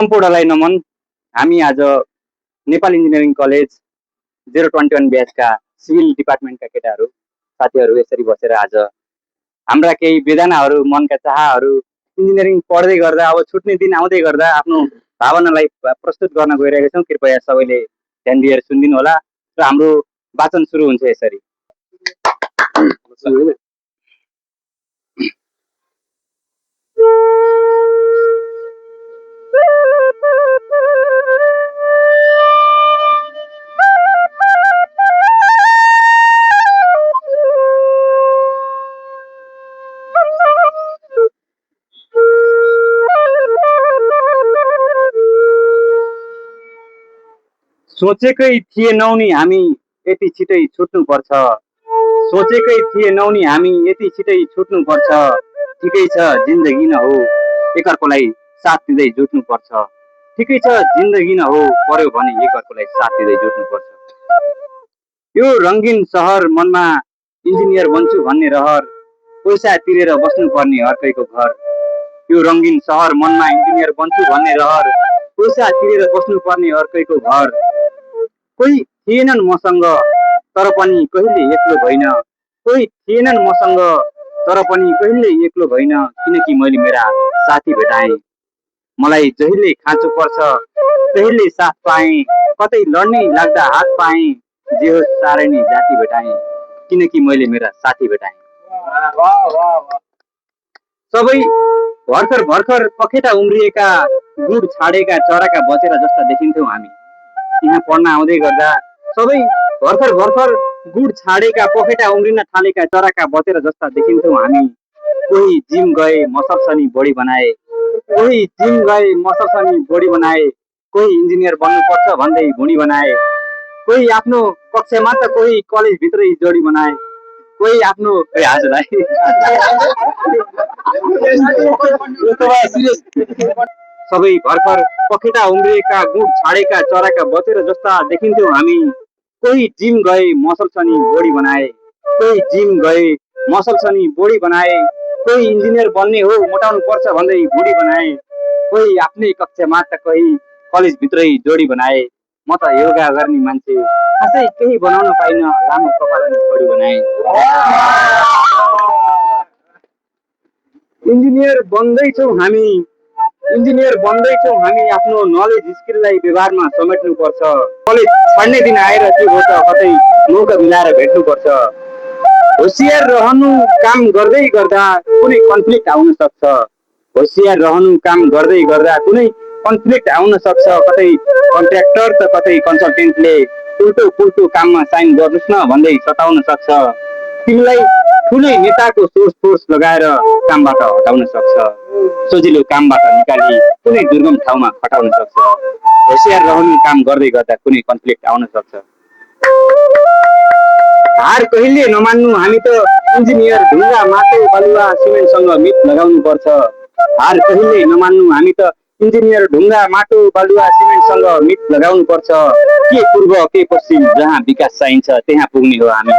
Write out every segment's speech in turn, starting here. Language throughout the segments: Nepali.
सम्पूर्णलाई नमन। हामी आज नेपाल इन्जिनियरिङ कलेज 021 ब्याचका सिभिल डिपार्टमेन्टका केटाहरू साथीहरू यसरी बसेर आज हाम्रा केही वेदनाहरू मनका चाहहरू इन्जिनियरिङ पढ्दै गर्दा अब छुट्ने दिन आउँदै गर्दा आफ्नो भावनालाई प्रस्तुत गर्न गइरहेका छौँ। कृपया सबैले ध्यान दिएर सुनिदिनु होला र हाम्रो वाचन सुरु हुन्छ यसरी। सोचेकै थिएनौँ नि हामी यति छिटै छुट्नुपर्छ। सोचेकै थिएनौँ नि हामी यति छिटै छुट्नुपर्छ। ठिकै छ जिन्दगी न हो एकअर्कोलाई साथ दिँदै जुट्नुपर्छ। ठिकै छ जिन्दगी न हो पर्यो भने एकअर्कोलाई साथ दिँदै जुट्नुपर्छ। यो रङ्गीन सहर मनमा इन्जिनियर बन्छु भन्ने रहर पैसा तिरेर बस्नुपर्ने अर्कैको घर। यो रङ्गीन सहर मनमा इन्जिनियर बन्छु भन्ने रहर पैसा तिरेर बस्नुपर्ने अर्कैको घर। कोही थिएनन् मसँग तर पनि कहिले एक्लो भइन। कोही थिएनन् मसँग तर पनि कहिले एक्लो भइन। किनकि मैले मेरा साथी भेटाएँ। मलाई जहिले खाँचो पर्छ तहिले साथ पाएँ। कतै लड्ने लाग्दा हात पाएँ। जे होस् साह्रै नै जाति भेटाएँ। किनकि मैले मेरा साथी भेटाएँ। सबै भर्खर भर्खर पखेटा उम्रिएका गुड छाडेका चराका बचेर जस्ता देखिन्थ्यौँ हामी। यहाँ पढ्न आउँदै गर्दा सबै भर्खर भर्खर गुड छाडेका पखेटा उम्रिन थालेका चराका बचेर जस्ता देखिन्थ्यौँ हामी। कोही जिम गए मसल्सनी बडी बनाए। कोही जिम गए मसल्सनी बडी बनाए। कोही इन्जिनियर बन्नुपर्छ भन्दै भुँडी बनाए। कोही आफ्नो कक्षामा त कोही कलेजभित्रै जोडी बनाए। कोही आफ्नो हजुरलाई सबै भर्खर पखेटा उम्रिएका गुड छाडेका चराका बचेर जस्ता देखिन्थ्यौँ हामी। कोही जिम गए मसल्सनी बडी बनाए। कोही जिम गए मसल्सनी बडी बनाए। कोही इन्जिनियर बन्ने हो मोटाउनु पर्छ भन्दै भुँडी बनाए। कोही आफ्नै कक्षामा त कोही कलेजभित्रै जोडी बनाए। म त योगा गर्ने मान्छे खासै केही बनाउन पाइन लामो कपाल अनि छोडी बनाए। इन्जिनियर बन्दैछौँ हामी। इन्जिनियर बन्दैछौँ हामी आफ्नो नलेज स्किललाई व्यवहारमा समेट्नुपर्छ। कलेज छाड्ने दिन आएर के हो त कतै मौका मिलाएर भेट्नुपर्छ। होसियार रहनु काम गर्दै गर्दा कुनै कन्फ्लिक्ट आउन सक्छ। होसियार रहनु काम गर्दै गर्दा कुनै कन्फ्लिक्ट आउन सक्छ। कतै कन्ट्र्याक्टर त कतै कन्सल्टेन्टले उल्टो पुल्टो काममा साइन गर्नुहोस् न भन्दै सताउन सक्छ। तिमीलाई ठुलै नेताको सोर्स फोर्स लगाएर कामबाट हटाउन सक्छ। सजिलो कामबाट निकाली कुनै दुर्गम ठाउँमा खटाउन सक्छ। होसियार रहनु काम गर्दै गर्दा कुनै कन्फ्लिक्ट आउन सक्छ। हार कहिले नमान्नु हामी त इन्जिनियर ढुङ्गा माटो बालुवा सिमेन्टसँग मित लगाउनु पर्छ। हार कहिले नमान्नु हामी त इन्जिनियर ढुङ्गा माटो बालुवा सिमेन्टसँग मित लगाउनु पर्छ। के पूर्व के पश्चिम जहाँ विकास चाहिन्छ त्यहाँ पुग्ने हो हामी।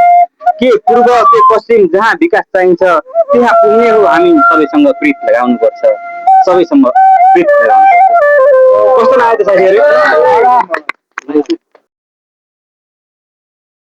के पूर्व के पश्चिम जहाँ विकास चाहिन्छ त्यहाँ पुग्ने हो हामी। सबैसँग प्रीत लगाउनु पर्छ। सबैसँग प्रीत लगाउनु पर्छ। कस्तो लाग्यो त साथीहरू?